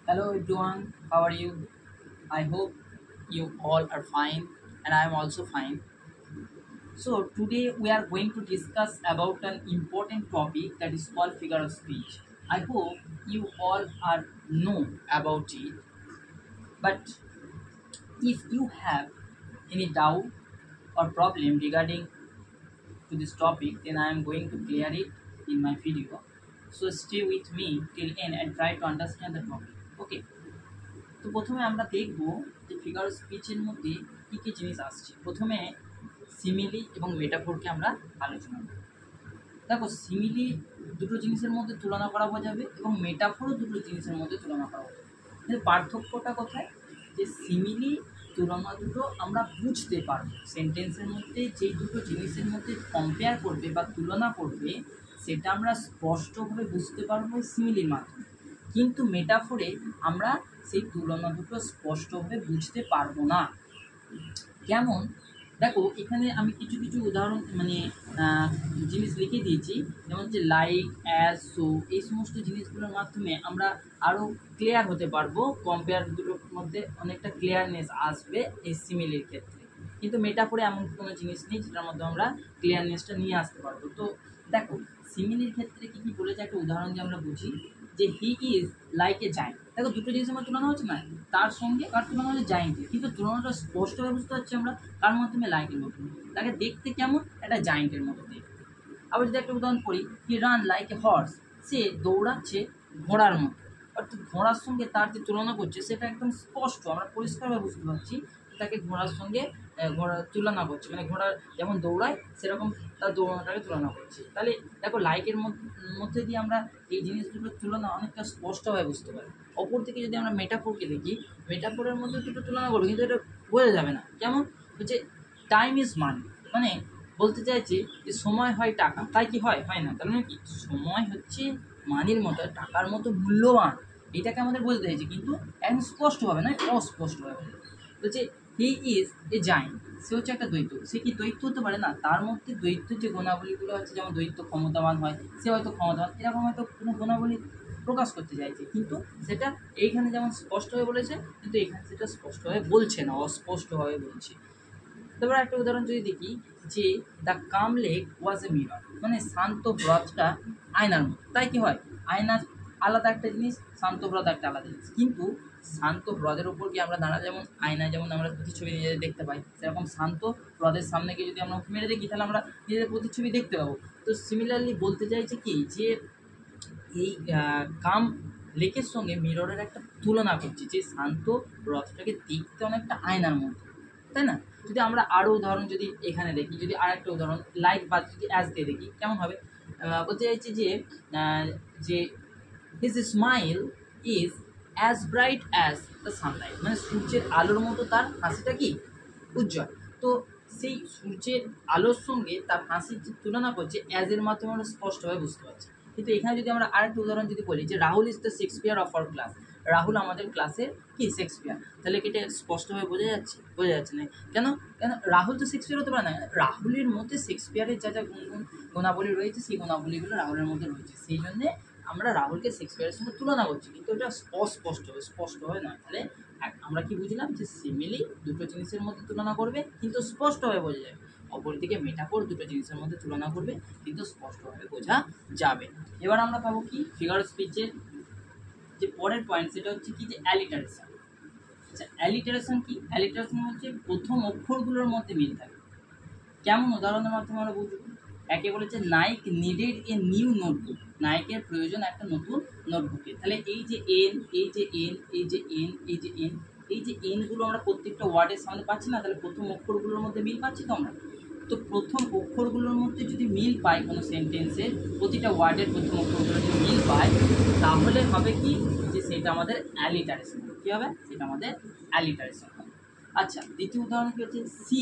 Hello everyone, how are you? I hope you all are fine and I am also fine. So today we are going to discuss about an important topic that is called figure of speech. I hope you all are know about it, but if you have any doubt or problem regarding to this topic, then I am going to clear it in my video. So stay with me till end and try to understand the topic. Okay. তো প্রথমে আমরা দেখব যে figure স্পিচের মধ্যে কী কী জিনিস আসছে। প্রথমে simile এবং মেটাফোরকে আমরা আলোচনা করব। দেখো, সিমিলি দুটো জিনিসের মধ্যে তুলনা করা বোঝাবে এবং মেটাফোরও দুটো জিনিসের মধ্যে তুলনা করা বোঝাবে। কিন্তু পার্থক্যটা কোথায়? যে সিমিলি তুলনা দুটো আমরা বুঝতে পারবো, সেন্টেন্সের মধ্যে যেই দুটো জিনিসের মধ্যে কম্পেয়ার করবে বা তুলনা করবে সেটা আমরা স্পষ্টভাবে বুঝতে পারবো সিমিলির মাধ্যমে। কিন্তু মেটাফোরে আমরা সেই তুলনা দুটো স্পষ্টভাবে বুঝতে পারবো না। যেমন দেখো, এখানে আমি কিছু কিছু উদাহরণ জিনিস লিখে দিয়েছি, যেমন হচ্ছে লাইক, অ্যাজ, সো, এই সমস্ত জিনিসগুলোর মাধ্যমে আমরা আরও ক্লিয়ার হতে পারবো। কম্পেয়ার দুটোর মধ্যে অনেকটা ক্লিয়ারনেস আসবে এই সিমিলির ক্ষেত্রে। কিন্তু মেটাফোরে এমন কোনো জিনিস নেই যেটার মধ্যে আমরা ক্লিয়ারনেসটা নিয়ে আসতে পারবো। তো দেখো, সিমিলির ক্ষেত্রে কী কী বলেছে একটা উদাহরণ দিয়ে আমরা বুঝি, যে he is like a giant. দেখো, দুটো জিনিস আমার তুলনা হচ্ছে না, তার সঙ্গে কার তুলনা হচ্ছে জায়েন্টের, কিন্তু তুলনাটা স্পষ্টভাবে বুঝতে পারছি আমরা কার মাধ্যমে, লাইকের মাধ্যমে। তাকে দেখতে কেমন? একটা জায়েন্টের মতো দেখতে। আবার যদি একটা উদাহরণ করি, he ran like a horse, সে দৌড়াচ্ছে ঘোড়ার মতো। অর্থাৎ ঘোড়ার সঙ্গে তার যে তুলনা করছে সেটা একদম স্পষ্ট, আমরা পরিষ্কারভাবে বুঝতে পারছি তাকে ঘোড়ার সঙ্গে ঘোড়ার তুলনা করছে, মানে ঘোড়ার যেমন দৌড়ায় সেরকম তার দৌড়ানোটাকে তুলনা করছে। তাহলে দেখো, লাইকের মধ্যে দিয়ে আমরা এই জিনিস দুটোর তুলনা অনেকটা স্পষ্টভাবে বুঝতে পারি। অপর দিকে যদি আমরা মেটাফোরকে দেখি, মেটাফোরের মধ্যে দুটো তুলনা করবো কিন্তু এটা বোঝা যাবে না। কেমন হচ্ছে, টাইম ইজ মানি, মানে বলতে চাইছে যে সময় হয় টাকা, তাই কি হয়? হয় না। তার মানে কি, সময় হচ্ছে মানির মতো, টাকার মতো মূল্যবান। এটাকে আমাদের বলতে চাইছে, কিন্তু একদম স্পষ্টভাবে নয়, অস্পষ্টভাবে বলছে হি ইজ এ জায়েন্ট, সে হচ্ছে একটা দৈত্য। সে কি দৈত্য হতে পারে না? তার মধ্যে দৈত্যের যে গুণাবলীগুলো আছে, যেমন দৈত্য ক্ষমতাবান হয়, সে হয়তো ক্ষমতাবান, এরকম হয়তো কোনো গুণাবলী প্রকাশ করতে চাইছে, কিন্তু সেটা এইখানে যেমন স্পষ্টভাবে বলেছে, কিন্তু এখানে সেটা স্পষ্টভাবে বলছে না, অস্পষ্টভাবে বলছে। তারপর একটা উদাহরণ যদি দেখি, যে the calm lake was a mirror, মানে শান্ত হ্রদটা আয়নার মতো। তাই কি হয়? আয়নার আলাদা একটা জিনিস, শান্ত হ্রদ একটা আলাদা জিনিস। কিন্তু শান্ত হ্রদের উপর গিয়ে আমরা দাঁড়া, যেমন আয়নায় যেমন আমরা প্রতিচ্ছবি নিজেদের দেখতে পাই, সেরকম শান্ত হ্রদের সামনে গিয়ে যদি আমরা মেরে দেখি, তাহলে আমরা নিজেদের প্রতিচ্ছবি দেখতে পাবো। তো সিমিলারলি বলতে চাইছে কি, যে এই কাম লেকের সঙ্গে মিররের একটা তুলনা করছি, যে শান্ত হ্রদটাকে দেখতে অনেকটা আয়নার মতো, তাই না? যদি আমরা আরও উদাহরণ যদি এখানে দেখি, যদি আর একটা উদাহরণ লাইক বা যদি অ্যাজ দিয়ে দেখি, কেমন হবে? বলতে চাইছি যে যে his smile is as bright as the Sunlight, মানে সূর্যের আলোর মতো তার হাসিটা কি উজ্জ্বল। তো সেই সূর্যের আলোর সঙ্গে তার হাসির যে তুলনা করছে, অ্যাজের মাধ্যমে আমরা স্পষ্টভাবে বুঝতে পারছি। কিন্তু এখানে যদি আমরা আরেকটা উদাহরণ যদি বলি, যে Rahul is the Shakespeare of our class, Rahul আমাদের ক্লাসের কি শেক্সপিয়ার, তাহলে কি এটা স্পষ্টভাবে বোঝা যাচ্ছে? বোঝা যাচ্ছে না। কেন? কেন রাহুল তো শেক্সপিয়ার হতে পারে না। রাহুলের মধ্যে শেক্সপিয়ারের যা যা গুণাবলী রয়েছে, সেই গুণাবলীগুলো রাহুলের মধ্যে রয়েছে, সেই জন্যে আমরা রাহুলকে শেক্সপিয়ারের সঙ্গে তুলনা করছি, কিন্তু এটা অস্পষ্টভাবে, স্পষ্টভাবে নয়। তাহলে আমরা কি বুঝলাম? যে সিমিলি দুটো জিনিসের মধ্যে তুলনা করবে কিন্তু স্পষ্টভাবে বোঝা যাবে। অপরদিকে মেটাফোর দুটো জিনিসের মধ্যে তুলনা করবে কিন্তু স্পষ্টভাবে বোঝা যাবে না। এবার আমরা পাবো কি, ফিগার স্পিচের যে পরের পয়েন্ট, সেটা হচ্ছে কি, যে অ্যালিটারেশন। আচ্ছা, অ্যালিটারেশন কি? অ্যালিটারেশন হচ্ছে প্রথম অক্ষরগুলোর মধ্যে মিল থাকে। কেমন? উদাহরণের মাধ্যমে আমরা বুঝব। একে বলেছে Nike needed a new notebook, নায়কের প্রয়োজন একটা নতুন নোটবুকে। তাহলে এই যে এন, এই যে এন, এই যে এন, এই যে এন, এই যে এনগুলো আমরা প্রত্যেকটা ওয়ার্ডের সামনে পাচ্ছি না? তাহলে প্রথম অক্ষরগুলোর মধ্যে মিল পাচ্ছি তো আমরা। তো প্রথম অক্ষরগুলোর মধ্যে যদি মিল পাই কোনো সেন্টেন্সের, প্রতিটা ওয়ার্ডের প্রথম অক্ষরগুলো যদি মিল পাই, তাহলে হবে কি, যে সেটা আমাদের অ্যালিটারেশন। কী হবে? সেটা আমাদের অ্যালিটারেশন হবে। আচ্ছা, দ্বিতীয় উদাহরণ কি হচ্ছে, সি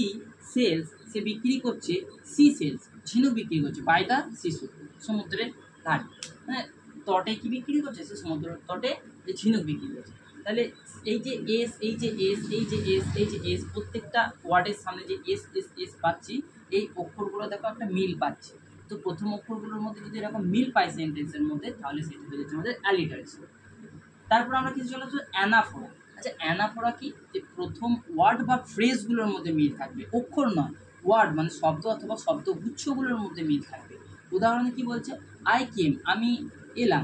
সেলস, সে বিক্রি করছে, সি সেলস, ঝিনুক বিক্রি করছে, বাই দ্য শিশু, সমুদ্রের ধারে, মানে তটে কি বিক্রি করছে? সে সমুদ্রের তটে যে ঝিনুক বিক্রি করছে। তাহলে এই যে এস, এই যে এস, এই যে এস, এই যে এস, প্রত্যেকটা ওয়ার্ডের সামনে যে এস এস এস পাচ্ছি, এই অক্ষরগুলো দেখো একটা মিল পাচ্ছি। তো প্রথম অক্ষরগুলোর মধ্যে যদি এরকম মিল পাই সেন্টেন্সের মধ্যে, তাহলে সেটা হয়ে যাচ্ছে আমাদের অ্যালিটারেশন। তারপর আমরা কিছু চলে আসবো অ্যানাফোরা। আচ্ছা অ্যানাফোরা কি, যে প্রথম ওয়ার্ড বা ফ্রেজগুলোর মধ্যে মিল থাকবে, অক্ষর নয়, ওয়ার্ড মানে শব্দ অথবা শব্দগুচ্ছগুলোর মধ্যে মিল থাকবে। উদাহরণে কি বলছে, আই কেম আমি এলাম,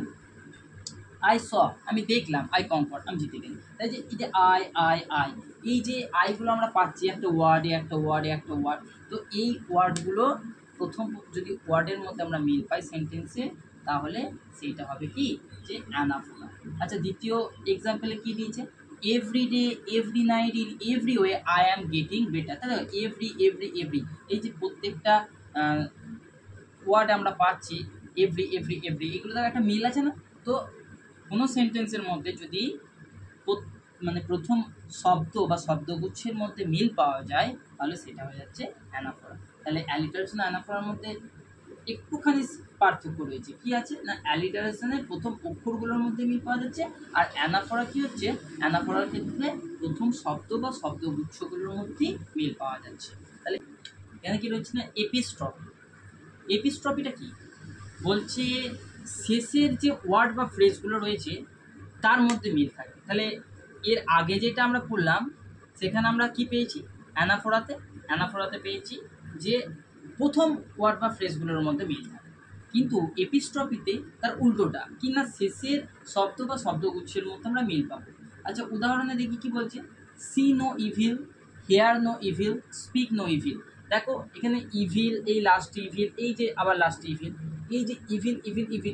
আই স আমি দেখলাম, আই কমফর্ট আমি জিতে গেলাম। তাই যে এই যে আই এই যে আইগুলো আমরা পাচ্ছি একটা ওয়ার্ডে একটা ওয়ার্ডে একটা ওয়ার্ড। তো এই ওয়ার্ডগুলো প্রথম যদি ওয়ার্ডের মধ্যে আমরা মিল পাই সেন্টেন্সে, তাহলে সেইটা হবে কি, যে অ্যানাফোরা। আচ্ছা দ্বিতীয় এক্সাম্পলে কি দিয়েছে, every day, every night, in every way I am getting better. তাহলে এভরি এই যে প্রত্যেকটা ওয়ার্ড আমরা পাচ্ছি, এভরি এগুলো দ্বারা একটা মিল আছে না। তো কোনো সেন্টেন্সের মধ্যে যদি মানে প্রথম শব্দ বা শব্দগুচ্ছের মধ্যে মিল পাওয়া যায়, তাহলে সেটা হয়ে যাচ্ছে অ্যানাফোরা। তাহলে অ্যালিটারেশন অ্যানাফোরার মধ্যে একটুখানি পার্থক্য রয়েছে। কি আছে না, অ্যালিটারেশনের প্রথম অক্ষরগুলোর মধ্যে মিল পাওয়া যাচ্ছে, আর অ্যানাফোরা কি হচ্ছে, অ্যানাফোরার ক্ষেত্রে প্রথম শব্দ বা শব্দগুচ্ছগুলোর মধ্যেই মিল পাওয়া যাচ্ছে। তাহলে এখানে কি রয়েছে না, এপিস্ট্রফি। এপিস্ট্রফিটা কি বলছে, শেষের যে ওয়ার্ড বা ফ্রেজগুলো রয়েছে তার মধ্যে মিল থাকে। তাহলে এর আগে যেটা আমরা পড়লাম সেখানে আমরা কি পেয়েছি, অ্যানাফোরাতে পেয়েছি যে প্রথম ওয়ার্ড বা ফ্রেজগুলোর মধ্যে মিল থাকে। কিন্তু এপিস্ট্রফিতে তার উল্টোটা, কি না শেষের শব্দ বা শব্দগুচ্ছের মধ্যে আমরা মিল পাবো। আচ্ছা উদাহরণে দেখি কি বলছে, see no evil, hear no evil, speak no evil. দেখো এখানে ইভিল, এই লাস্ট ইভিল, এই যে আবার লাস্ট ইভিল, এই যে ইভিল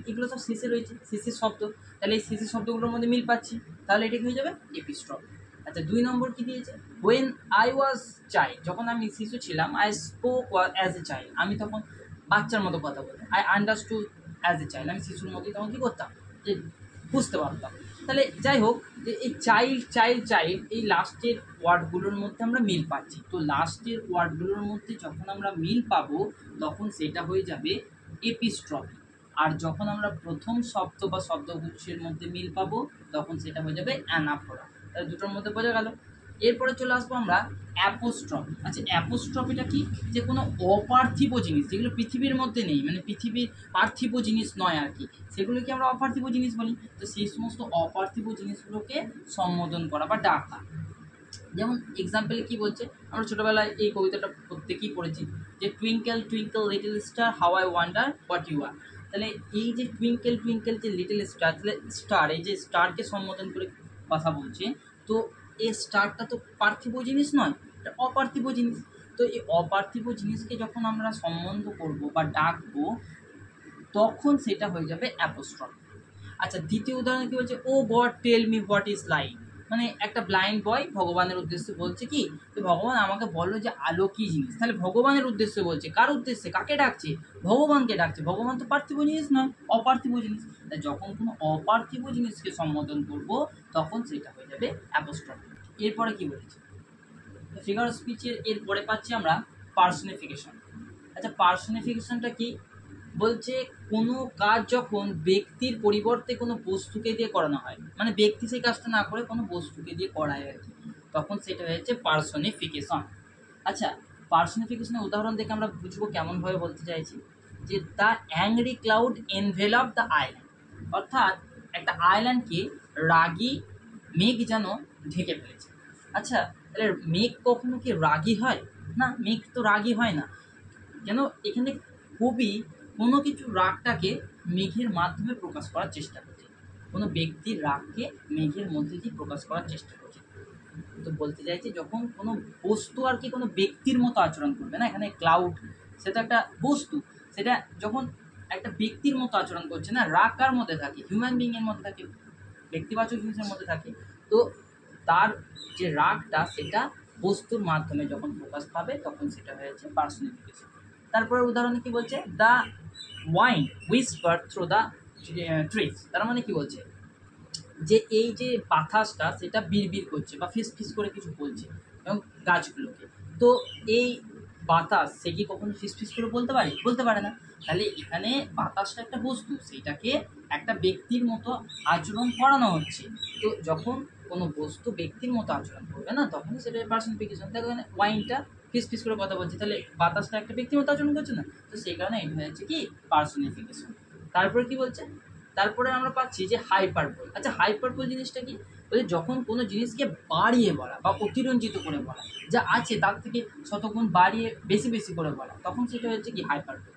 এগুলো সব শেষে রয়েছে, শেষের শব্দ। তাহলে এই শেষের শব্দগুলোর মধ্যে মিল পাচ্ছি, তাহলে এটা কি হয়ে যাবে, এপিস্ট্রফি। আচ্ছা 2 নম্বর কি দিয়েছে, হোয়েন আই ওয়াজ চাইল্ড, যখন আমি শিশু ছিলাম, I spoke as a child, আমি তখন বাচ্চার মতো কথা বলতাম। I understood as a child, আমি শিশুর মতোই তখন কী করতাম, যে বুঝতে পারতাম। তাহলে যাই হোক, যে এই চাইল্ড এই লাস্টের ওয়ার্ডগুলোর মধ্যে আমরা মিল পাচ্ছি। তো লাস্টের ওয়ার্ডগুলোর মধ্যে যখন আমরা মিল পাবো, তখন সেটা হয়ে যাবে এপিস্ট্রফি। আর যখন আমরা প্রথম শব্দ বা শব্দগুচ্ছের মধ্যে মিল পাবো, তখন সেটা হয়ে যাবে অ্যানাফোরা। তাহলে দুটোর মধ্যে বোঝা গেল। এরপরে চলে আসবো আমরা অ্যাপোস্ট্রফি। আচ্ছা অ্যাপোস্ট্রফিটা কি, যে কোনো অপার্থিব জিনিস যেগুলো পৃথিবীর মধ্যে নেই, মানে পৃথিবীর পার্থিব জিনিস নয় আর কি, সেগুলোকে আমরা অপার্থিব জিনিস বলি। তো সেই সমস্ত অপার্থিব জিনিসগুলোকে সম্বোধন করা বা ডাকা। যেমন এক্সাম্পলে কি বলছে, আমরা ছোটোবেলায় এই কবিতাটা প্রত্যেকেই পড়েছি, যে twinkle twinkle little star how I wonder what you are. তাহলে এই যে টুইঙ্কেল টুইঙ্কেল যে লিটল স্টার, তাহলে স্টার, এই যে স্টারকে সম্বোধন করে কথা বলছে, তো এই স্টারটা তো পার্থিব জিনিস নয়, এটা অপার্থিব জিনিস। তো এই অপার্থিব জিনিসকে যখন আমরা সম্বন্ধ করব বা ডাকবো, তখন সেটা হয়ে যাবে অ্যাপোস্ট্রফি। আচ্ছা দ্বিতীয় উদাহরণ কি বলছে, O God tell me what is light. মানে একটা ব্লাইন্ড বয় ভগবানের উদ্দেশ্যে বলছে কি, যে ভগবান আমাকে বলো যে আলো কী জিনিস। তাহলে ভগবানের উদ্দেশ্যে বলছে, কার উদ্দেশ্যে, কাকে ডাকছে, ভগবানকে ডাকছে। ভগবান তো পার্থিব জিনিস নয়, অপার্থিব জিনিস। তাই যখন কোনো অপার্থিব জিনিসকে সম্বোধন করব, তখন সেটা হয়ে যাবে অ্যাপোস্ট্রফি। এরপরে কি বলেছে, ফিগার অফ স্পিচের এরপরে পাচ্ছি আমরা পার্সনিফিকেশন। আচ্ছা পার্সনিফিকেশনটা কি বলছে, কোনো কাজ যখন ব্যক্তির পরিবর্তে কোনো বস্তুকে দিয়ে করানো হয়, মানে ব্যক্তি সেই কাজটা না করে কোনো বস্তুকে দিয়ে করায় আর কি, তখন সেটা হচ্ছে পার্সনিফিকেশন। আচ্ছা পার্সনিফিকেশনের উদাহরণ দেখে আমরা বুঝবো কেমনভাবে বলতে চাইছি, যে the angry cloud envelope the island, অর্থাৎ একটা আইল্যান্ডকে রাগী মেঘ যেন ঢেকে ফেলেছে। আচ্ছা তাহলে মেঘ কখনো কি রাগী হয় না, মেঘ তো রাগী হয় না। কেন, এখানে কবি কোনো কিছু রাগটাকে মেঘের মাধ্যমে প্রকাশ করার চেষ্টা করছে, কোনো ব্যক্তির রাগকে মেঘের মধ্যে দিয়ে প্রকাশ করার চেষ্টা করছে। তো বলতে চাইছে যখন কোনো বস্তু আর কি কোনো ব্যক্তির মতো আচরণ করবে না, এখানে ক্লাউড সেটা একটা বস্তু, সেটা যখন একটা ব্যক্তির মতো আচরণ করছে না, রাগ কার মধ্যে থাকে, হিউম্যান বিইংয়ের মধ্যে থাকে, ব্যক্তিবাচক জিনিসের মধ্যে থাকে। তো তার যে রাগটা সেটা বস্তুর মাধ্যমে যখন প্রকাশ পাবে, তখন সেটা হয়েছে পার্সনিফিকেশন। তারপরে উদাহরণে কি বলছে, the wine Whisper through the trees. তার মানে কি বলছে, যে এই যে বাতাসটা সেটা বিড়বিড় করছে বা ফিস ফিস করে কিছু বলছে এবং গাছগুলোকে। তো এই বাতাস সে কি কখনো ফিস ফিস করে বলতে পারে, বলতে পারে না। তাহলে এখানে বাতাসটা একটা বস্তু, সেইটাকে একটা ব্যক্তির মতো আচরণ করানো হচ্ছে। তো যখন কোনো বস্তু ব্যক্তির মতো আচরণ করবে না, তখনই সেটা পার্সনিফিকেশন। দেখো এখানে ওয়াইনটা ফিস ফিস করে কথা বলছে, তাহলে বাতাসটা একটা ব্যক্তির মতো আচরণ করছে না, তো সেই কারণে এটা হচ্ছে কি পার্সনিফিকেশন। তারপরে কি বলছে, তারপরে আমরা পাচ্ছি যে হাইপারবোল। আচ্ছা, হাইপারবোল জিনিসটা কি? বলছে যখন কোনো জিনিসকে বাড়িয়ে বলা বা অতিরঞ্জিত করে বলা, যা আছে তার থেকে শতগুণ বাড়িয়ে বেশি বেশি করে বলা, তখন সেটা হচ্ছে কি হাইপারবোল।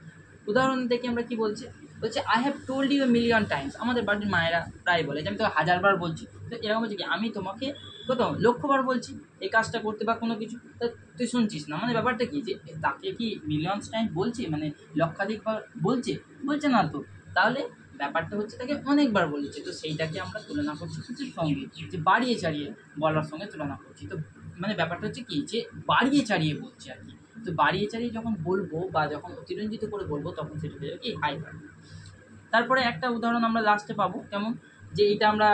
উদাহরণ থেকে আমরা কি বলছি, বলছে I have told you a million times. আমাদের বাড়ির মায়েরা প্রায় বলে যে আমি তোকে 1000বার বলছি। তো এরকম হচ্ছে কি, আমি তোমাকে কত লক্ষবার বলছি এই কাজটা করতে বা কোনো কিছু, তো তুই শুনছিস না। মানে ব্যাপারটা কি, যে তাকে কি মিলিয়নস টাইম বলছে, মানে লক্ষাধিকবার বলছে? বলছে না তো। তাহলে ব্যাপারটা হচ্ছে তাকে অনেকবার বলেছে, তো সেইটাকে আমরা তুলনা করছি কিছুর সঙ্গে, যে বাড়িয়ে চাড়িয়ে বলার সঙ্গে তুলনা করছি। তো মানে ব্যাপারটা হচ্ছে কি, যে বাড়িয়ে চাড়িয়ে বলছে আর কি। তো বাড়িয়ে চাড়িয়ে যখন বলবো বা যখন অতিরঞ্জিত করে বলবো, তখন সেটা হয়ে যাবে কি হাইপার। তারপরে একটা উদাহরণ আমরা লাস্টে পাবো, কেমন, যে এটা আমরা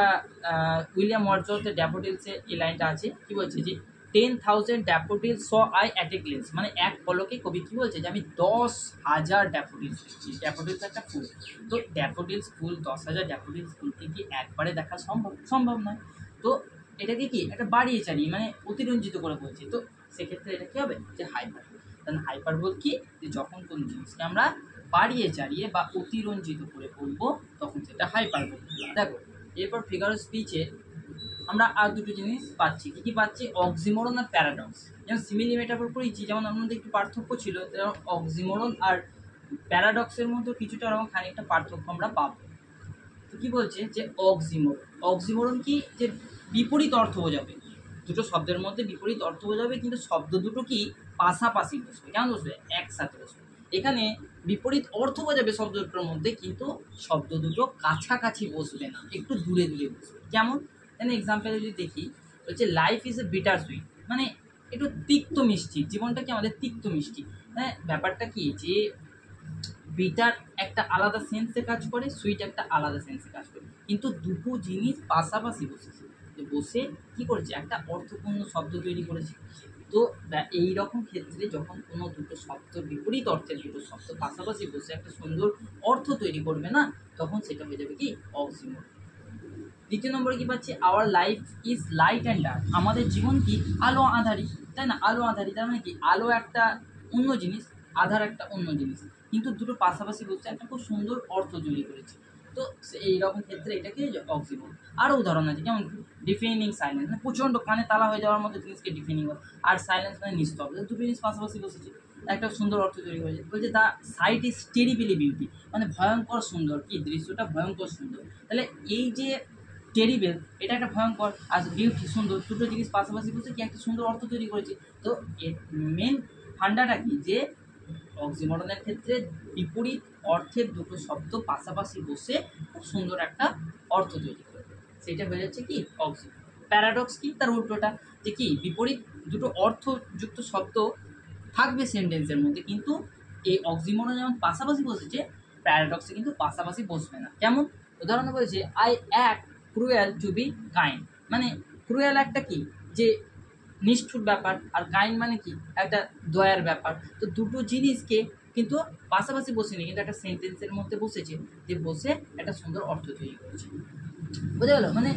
উইলিয়াম ওয়ার্ডসওয়ার্থের ড্যাফোডিলসে এই লাইনটা আছে, কি বলছে যে 10,000 daffodils saw I at a glimpse. মানে এক পলকে কবি কি বলছে, যে আমি 10,000 ড্যাফোডিলস দেখছি। ড্যাফোডিলস একটা ফুল, তো ড্যাফোডিলস ফুল 10,000 ড্যাফোডিলস ফুলকে কি একবারে দেখা সম্ভব নয়। তো এটাকে কি একটা বাড়িয়ে চাড়িয়ে মানে অতিরঞ্জিত করে বলছি, তো সেক্ষেত্রে এটা কী হবে, যে হাইপারবোল। কারণ হাইপারবোল কি, যে যখন কোনো জিনিসকে আমরা বাড়িয়ে চাড়িয়ে বা অতিরঞ্জিত করে বলবো, তখন সেটা হাইপারবোল। দেখো, এরপর ফিগার অফ স্পিচে আমরা আর দুটো জিনিস পাচ্ছি। কী কী পাচ্ছি? অক্সিমোরন আর প্যারাডক্স। যেমন সিমিলি মেটাফর করেছি, যেমন আমাদের একটু পার্থক্য ছিল, তেমন অক্সিমোরন আর প্যারাডক্সের মধ্যে কিছুটা এরকম খানিকটা পার্থক্য আমরা পাবো। তো কী বলছে, যে অক্সিমোরন কি, যে বিপরীত অর্থ বোঝাবে। দুটো শব্দের মধ্যে বিপরীত অর্থ বোঝাবে, কিন্তু শব্দ দুটো কি পাশাপাশি বসবে। কেমন বসবে? একসাথে বসবে। এখানে বিপরীত অর্থ বোঝাবে শব্দ দুটোর মধ্যে, কিন্তু শব্দ দুটো কাছাকাছি বসবে না, একটু দূরে দূরে বসবে। কেমন? এক্সাম্পল যদি দেখি, বলছে life is a bitter sweet, মানে একটু তিক্ত মিষ্টি। জীবনটা কি আমাদের তিক্ত মিষ্টি। মানে ব্যাপারটা কি, যে বিটার একটা আলাদা সেন্সে কাজ করে, সুইট একটা আলাদা সেন্সে কাজ করে, কিন্তু দুটো জিনিস পাশাপাশি বসেছে, বসে কি করেছে, একটা অর্থপূর্ণ শব্দ তৈরি করেছে। তো এই রকম ক্ষেত্রে যখন কোনো দুটো শব্দ, বিপরীত অর্থের দুটো শব্দ পাশাপাশি বসে একটা সুন্দর অর্থ তৈরি করবে না, তখন সেটা হয়ে যাবে কি অক্সিমোরন। দ্বিতীয় নম্বরে কি পাচ্ছি, our life is light and dark. আমাদের জীবন কি আলো আঁধারি, তাই না? আলো আঁধারি, তার মানে কি, আলো একটা অন্য জিনিস, আধার একটা অন্য জিনিস, কিন্তু দুটো পাশাপাশি বসে একটা খুব সুন্দর অর্থ তৈরি করেছে। তো এইরকম ক্ষেত্রে এটাকে অক্সিমোরন। আরও উদাহরণ আছে, যেমন ডিফেনিং সাইলেন্স, মানে প্রচণ্ড কানে তালা হয়ে যাওয়ার মতো জিনিসকে ডিফেনিং, আর সাইলেন্স মানে নিস্তব্ধ। দুটো জিনিস পাশাপাশি বসেছে, একটা সুন্দর অর্থ তৈরি করেছে। বলছে the sight is terribly beauty, মানে ভয়ঙ্কর সুন্দর, কি দৃশ্যটা ভয়ঙ্কর সুন্দর। তাহলে এই যে টেরিবেল, এটা একটা ভয়ঙ্কর, আর বিউটি সুন্দর, দুটো জিনিস পাশাপাশি বসে কি একটা সুন্দর অর্থ তৈরি করেছে। তো এর মেন ফান্ডাটা কি, যে অক্সিমোরনের ক্ষেত্রে বিপরীত অর্থের দুটো শব্দ পাশাপাশি বসে খুব সুন্দর একটা অর্থ তৈরি করে, সেটা হয়ে যাচ্ছে কি অক্সিমোরন। প্যারাডক্স কি, তার উল্টোটা, যে কি বিপরীত দুটো অর্থযুক্ত শব্দ থাকবে সেন্টেন্সের মধ্যে, কিন্তু এই অক্সিমোরন যেমন পাশাপাশি বসেছে, প্যারাডক্সে কিন্তু পাশাপাশি বসবে না। কেমন? উদাহরণ বলেছে I act cruel to be kind, মানে ক্রুয়েল একটা কি, যে নিষ্ঠুর ব্যাপার, আর কাইন্ড মানে কি একটা দয়ার ব্যাপার। তো দুটো জিনিসকে কিন্তু পাশাপাশি বসেনি, কিন্তু একটা সেন্টেন্সের মধ্যে বসেছে, যে বসে একটা সুন্দর অর্থ তৈরি করেছে। বোঝা গেল? মানে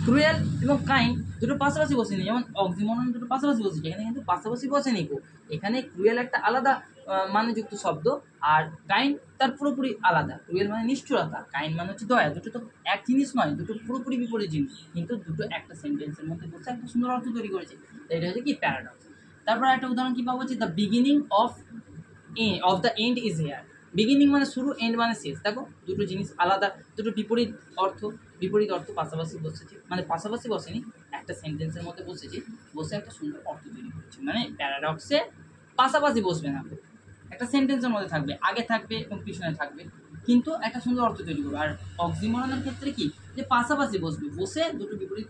ক্রুয়েল এবং কাইন্ড দুটো পাশাপাশি বসেনি, যেমন অক্সিমোরন দুটো পাশাপাশি বসেছে, এখানে কিন্তু পাশাপাশি বসেনি গো। এখানে ক্রুয়েল একটা আলাদা মানেযুক্ত শব্দ, আর কাইন্ড তার পুরোপুরি আলাদা। ক্রুয়েল মানে নিষ্ঠুরতা, কাইন্ড মানে হচ্ছে দয়া। দুটো তো এক জিনিস নয়, দুটো পুরোপুরি বিপরীত জিনিস, কিন্তু দুটো একটা সেন্টেন্সের মধ্যে বসে একটা সুন্দর অর্থ তৈরি করেছে। এটা হচ্ছে কি প্যারাডক্স। তারপর একটা উদাহরণ কী পাবো, হচ্ছে the beginning of the end is here. Beginning মানে শুরু, এন্ড মানে শেষ। দেখো, দুটো জিনিস আলাদা, দুটো বিপরীত অর্থ পাশাপাশি বসেছে, মানে পাশাপাশি বসেনি, একটা সেন্টেন্সের মধ্যে বসেছে, বসে একটা সুন্দর অর্থ তৈরি করেছে। মানে প্যারাডক্সে পাশাপাশি বসবে না, একটা সেন্টেন্সের মধ্যে থাকবে, আগে থাকবে এবং পিছনে থাকবে, কিন্তু একটা সুন্দর অর্থ তৈরি করবে। আর অক্সিমোরনের ক্ষেত্রে কি, যে পাশাপাশি বসবে, বসে দুটো বিপরীত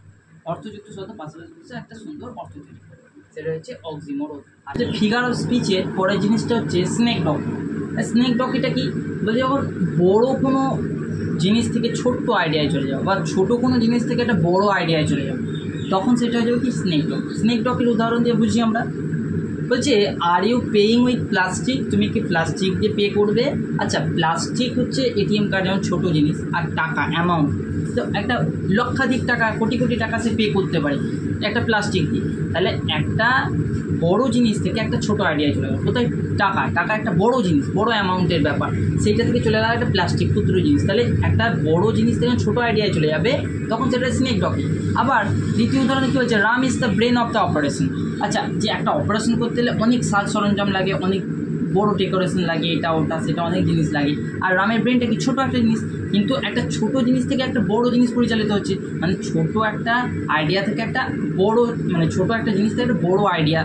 অর্থযুক্ত শব্দ পাশাপাশি বসে একটা সুন্দর অর্থ তৈরি করবে, সেটা হচ্ছে অক্সিমোরন। আর ফিগার অফ স্পিচের পরের জিনিসটা হচ্ছে স্নেক ডকি। স্নেক ডকিটা কি বলছে, যখন বড় কোনো জিনিস থেকে ছোট্ট আইডিয়ায় চলে যাও, বা ছোটো কোনো জিনিস থেকে একটা বড় আইডিয়ায় চলে যাও, তখন সেটা হয়ে যাবে কি স্নেক ডক। স্নেক ডকের উদাহরণ দিয়ে বুঝি আমরা, বলছে are you paying with plastic, তুমি কি প্লাস্টিক দিয়ে পে করবে? আচ্ছা, প্লাস্টিক হচ্ছে এটিএম কার্ড যেমন ছোটো জিনিস, আর টাকা অ্যামাউন্ট, তো একটা লক্ষাধিক টাকা, কোটি কোটি টাকা সে পে করতে পারে একটা প্লাস্টিক দিয়ে। তাহলে একটা বড় জিনিস থেকে একটা ছোট আইডিয়ায় চলে গেল। কোথায়? টাকা একটা বড় জিনিস, বড় অ্যামাউন্টের ব্যাপার, সেইটা থেকে চলে গেল একটা প্লাস্টিক ক্ষুদ্র জিনিস। তাহলে একটা বড় জিনিস থেকে ছোট আইডিয়ায় চলে যাবে, তখন সেটা স্নেক টকিং। আবার দ্বিতীয় উদাহরণে কী হচ্ছে, Ram is the brain of the operation. আচ্ছা, যে একটা অপারেশন করতে গেলে অনেক সাজ সরঞ্জাম লাগে, অনেক বড় ডেকোরেশন লাগে, এটা ওটা সেটা অনেক জিনিস লাগে। আর রামের ব্রেনটা কি? ছোটো একটা জিনিস, কিন্তু একটা ছোট জিনিস থেকে একটা বড় জিনিস পরিচালিত হচ্ছে। মানে ছোট একটা আইডিয়া থেকে একটা বড়, মানে ছোট একটা জিনিস থেকে একটা বড় আইডিয়া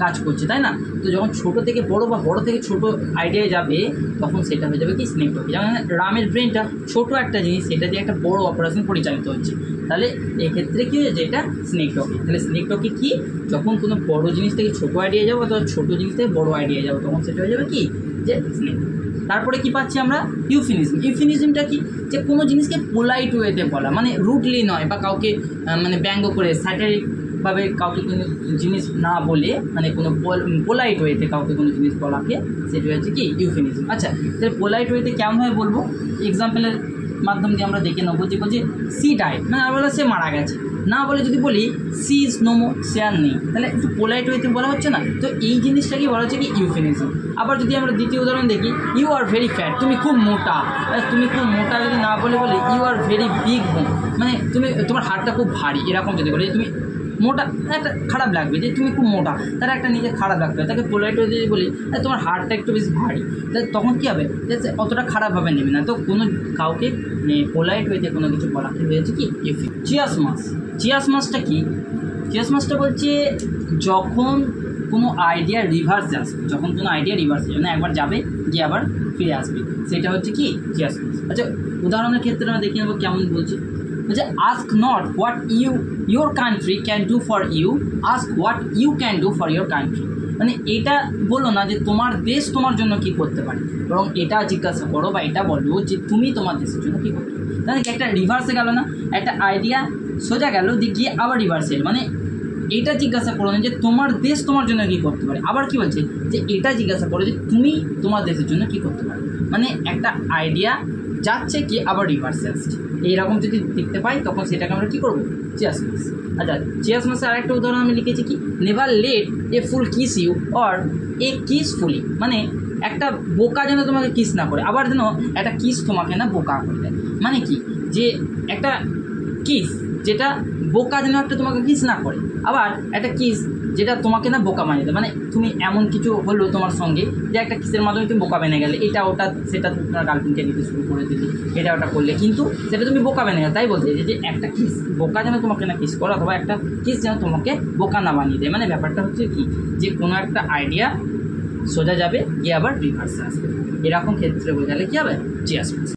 কাজ করছে, তাই না? তো যখন ছোট থেকে বড় বা বড় থেকে ছোট আইডিয়ায় যাবে, তখন সেটা হয়ে যাবে কি? Snake talking. যেমন রামের ব্রেনটা ছোট একটা জিনিস, সেটা দিয়ে একটা বড় অপারেশন পরিচালিত হচ্ছে। তাহলে এক্ষেত্রে কী হয়েছে? এটা স্নেক টকিং। তাহলে স্নেক টকিং কি? যখন কোনো বড় জিনিস থেকে ছোটো আইডিয়া যাবো, তখন ছোটো জিনিস থেকে বড় আইডিয়া যাবো, তখন সেটা হয়ে যাবে কি? যে স্নেক। তারপরে কি পাচ্ছি আমরা? ইউফিনিজম। ইউফিনিজমটা কি? যে কোনো জিনিসকে পোলাইট ওয়েতে বলা, মানে রুডলি নয়, বা কাউকে মানে ব্যঙ্গ করে স্যাটারিকভাবে কাউকে কোনো জিনিস না বলে, মানে কোনো পোলাইট ওয়েতে কাউকে কোনো জিনিস বলাকে, সেটা হচ্ছে কি? ইউফিনিজম। আচ্ছা, তাহলে পোলাইট ওয়েতে কেমনভাবে বলবো? এক্সাম্পলের মাধ্যম দিয়ে আমরা দেখে নেবো। যে বলছি সি ডায়েট, না বলে সে মারা গেছে, না বলে যদি বলি সি ইজ নোমো, সে আর নেই, তাহলে একটু পোলাইট ওয়েতে বলা হচ্ছে না? তো এই জিনিসটাকে বলা হচ্ছে কি? ইউফিনিজম। আবার যদি আমরা দ্বিতীয় উদাহরণ দেখি, ইউ আর ভেরি ফ্যাট, তুমি খুব মোটা। তুমি খুব মোটা যদি না বলে ইউ আর ভেরি বিগ বোন, মানে তোমার হাড়টা খুব ভারী, এরকম যদি বলি তুমি মোটা, একটা খারাপ লাগবে যে তুমি খুব মোটা, তার একটা নিজে খারাপ লাগবে। তাকে পোলাইট ওয়ে যদি বলি তোমার হাড়টা একটু বেশি ভারী, তখন কী হবে? যে অতটা খারাপভাবে নেবে না। তো কোনো কাউকে পোলাইট ওয়েতে কোনো কিছু বলা হয়েছে কি? চিয়াসমাস। চিয়াসমাসটা কি? চিয়াসমাসটা বলছে যখন কোনো আইডিয়া রিভার্সে আসবে, যখন কোনো আইডিয়া রিভার্সে যাবে, না একবার যাবে গিয়ে আবার ফিরে আসবে, সেটা হচ্ছে কি? চিয়াসমাস। আচ্ছা, উদাহরণের ক্ষেত্রে আমরা দেখে নেবো কেমন বলছি। বলছে ask not what your country can do for you, ask what you can do for your country. মানে এটা বলো না যে তোমার দেশ তোমার জন্য কী করতে পারে, বরং এটা জিজ্ঞাসা করো বা এটা বলো যে তুমি তোমার দেশের জন্য কী করতে পারো। তাহলে একটা রিভার্সে গেল না, একটা আইডিয়া সোজা গেল দিয়ে গিয়ে আবার রিভার্সে এল। মানে এটা জিজ্ঞাসা করো না যে তোমার দেশ তোমার জন্য কী করতে পারে, আবার কি বলছে যে এটা জিজ্ঞাসা করো যে তুমি তোমার দেশের জন্য কী করতে পারো। মানে একটা আইডিয়া যাচ্ছে কি আবার রিভার্সে আসছে, এইরকম যদি দেখতে পাই তখন সেটাকে আমরা কী করবো? চিয়াসমাস। আচ্ছা, চিয়াসমাসের আরেকটা উদাহরণ আমি লিখেছি কি? Never let a fool kiss you or a kiss fool you. মানে একটা বোকা যেন তোমাকে কিস না করে, আবার যেন একটা কিস তোমাকে না বোকা করে দেয়। মানে কি? যে একটা কিস যেটা বোকা যেন একটা তোমাকে কিস না করে, আবার একটা কিস যেটা তোমাকে না বোকা বানিয়ে দেয়। মানে তুমি এমন কিছু হলো তোমার সঙ্গে যে একটা কিসের মাধ্যমে তুমি বোকা বেনে গেলে, এটা ওটা সেটা তোমার গার্লফ্রেন্ডকে দিতে শুরু করে দিলে, এটা ওটা করলে, কিন্তু সেটা তুমি বোকা বেনে গেলে। তাই বলতে যে একটা কিস বোকা যেন তোমাকে না কিস করে, অথবা একটা কিস যেন তোমাকে বোকা না বানিয়ে দেয়। মানে ব্যাপারটা হচ্ছে কি? যে কোনো একটা আইডিয়া সোজা যাবে গিয়ে আবার রিভার্সে আসবে, এরকম ক্ষেত্রে বোঝালে কী হবে? চিয়াসমাস।